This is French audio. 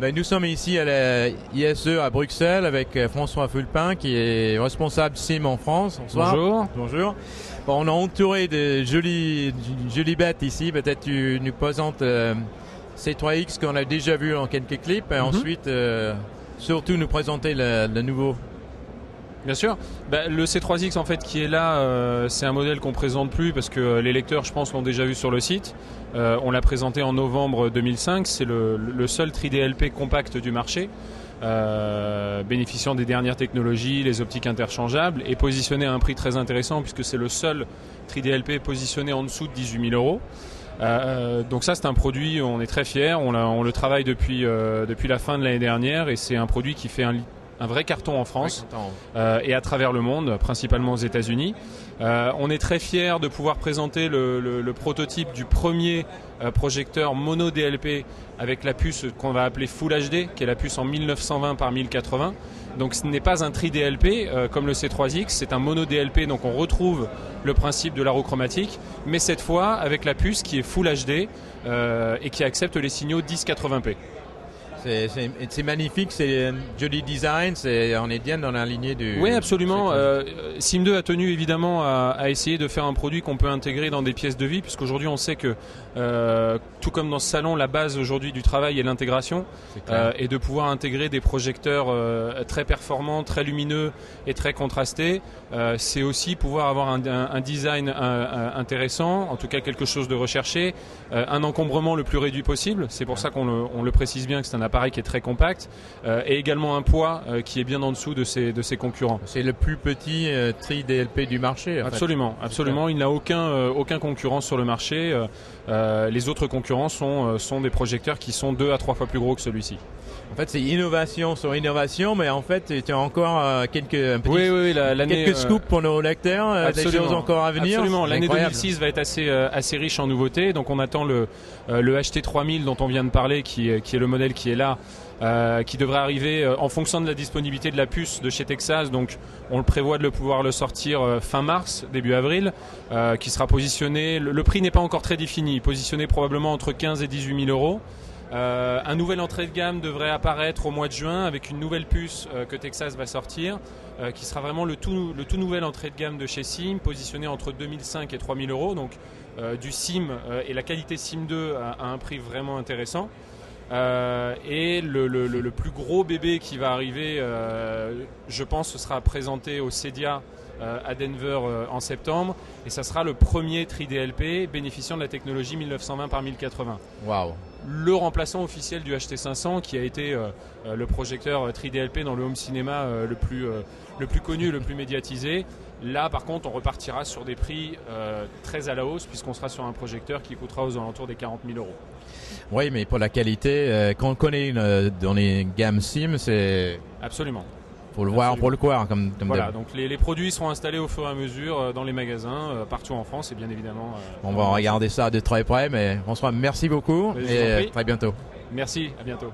Ben, nous sommes ici à la ISE à Bruxelles avec François Fulpin qui est responsable SIM en France. Bonsoir. Bonjour. Bonjour. Bon, on a entouré de jolies bêtes ici. Peut-être tu nous présentes C3X qu'on a déjà vu en quelques clips et ensuite surtout nous présenter le nouveau. Bien sûr. Le C3X en fait qui est là, c'est un modèle qu'on présente plus parce que les lecteurs, je pense, l'ont déjà vu sur le site. On l'a présenté en novembre 2005. C'est le seul 3DLP compact du marché, bénéficiant des dernières technologies, les optiques interchangeables, et positionné à un prix très intéressant puisque c'est le seul 3DLP positionné en dessous de 18 000 euros. Donc ça, c'est un produit, on est très fiers. On le travaille depuis la fin de l'année dernière et c'est un produit qui fait un vrai carton en France et à travers le monde, principalement aux États-Unis. On est très fiers de pouvoir présenter le prototype du premier projecteur mono DLP avec la puce qu'on va appeler Full HD, qui est la puce en 1920 par 1080. Donc ce n'est pas un tri-DLP comme le C3X, c'est un mono DLP, donc on retrouve le principe de l'aérochromatique, mais cette fois avec la puce qui est Full HD et qui accepte les signaux 1080p. C'est magnifique, c'est un joli design, on est bien dans la lignée du... Oui, absolument. SIM2 a tenu évidemment à essayer de faire un produit qu'on peut intégrer dans des pièces de vie, puisqu'aujourd'hui on sait que, tout comme dans ce salon, la base aujourd'hui du travail est l'intégration, et de pouvoir intégrer des projecteurs très performants, très lumineux et très contrastés. C'est aussi pouvoir avoir un design intéressant, en tout cas quelque chose de recherché, un encombrement le plus réduit possible. C'est pour ça qu'on le précise bien que c'est un appareil qui est très compact, et également un poids qui est bien en dessous de ses concurrents. C'est le plus petit tri-DLP du marché. Absolument, absolument. Il n'a aucun concurrent sur le marché. Les autres concurrents sont des projecteurs qui sont 2 à 3 fois plus gros que celui-ci. En fait, c'est innovation sur innovation, mais en fait, tu as encore quelques scoops pour nos lecteurs, des choses encore à venir. Absolument, l'année 2006 va être assez riche en nouveautés. Donc on attend le HT3000 dont on vient de parler, qui est le modèle qui est là, qui devrait arriver en fonction de la disponibilité de la puce de chez Texas. Donc on le prévoit de pouvoir le sortir fin mars, début avril, qui sera positionné, le prix n'est pas encore très défini, positionné probablement entre 15 et 18 000 euros. Un nouvel entrée de gamme devrait apparaître au mois de juin avec une nouvelle puce que Texas va sortir, qui sera vraiment le tout nouvel entrée de gamme de chez SIM, positionné entre 2005 et 3000 euros. Donc du SIM et la qualité SIM2 à un prix vraiment intéressant. Et le plus gros bébé qui va arriver, je pense, ce sera présenté au CEDIA à Denver en septembre, et ça sera le premier 3DLP bénéficiant de la technologie 1920 par 1080. Waouh. Le remplaçant officiel du HT500, qui a été le projecteur 3DLP dans le home cinéma le plus connu, le plus médiatisé. Là, par contre, on repartira sur des prix très à la hausse, puisqu'on sera sur un projecteur qui coûtera aux alentours des 40 000 euros. Oui, mais pour la qualité, qu'on connaît dans les gammes SIM, c'est... Absolument. Faut le voir pour le croire. Voilà, donc les produits seront installés au fur et à mesure dans les magasins, partout en France, et bien évidemment... on va regarder ça de très près, mais François, merci beaucoup et très bientôt. Merci, à bientôt.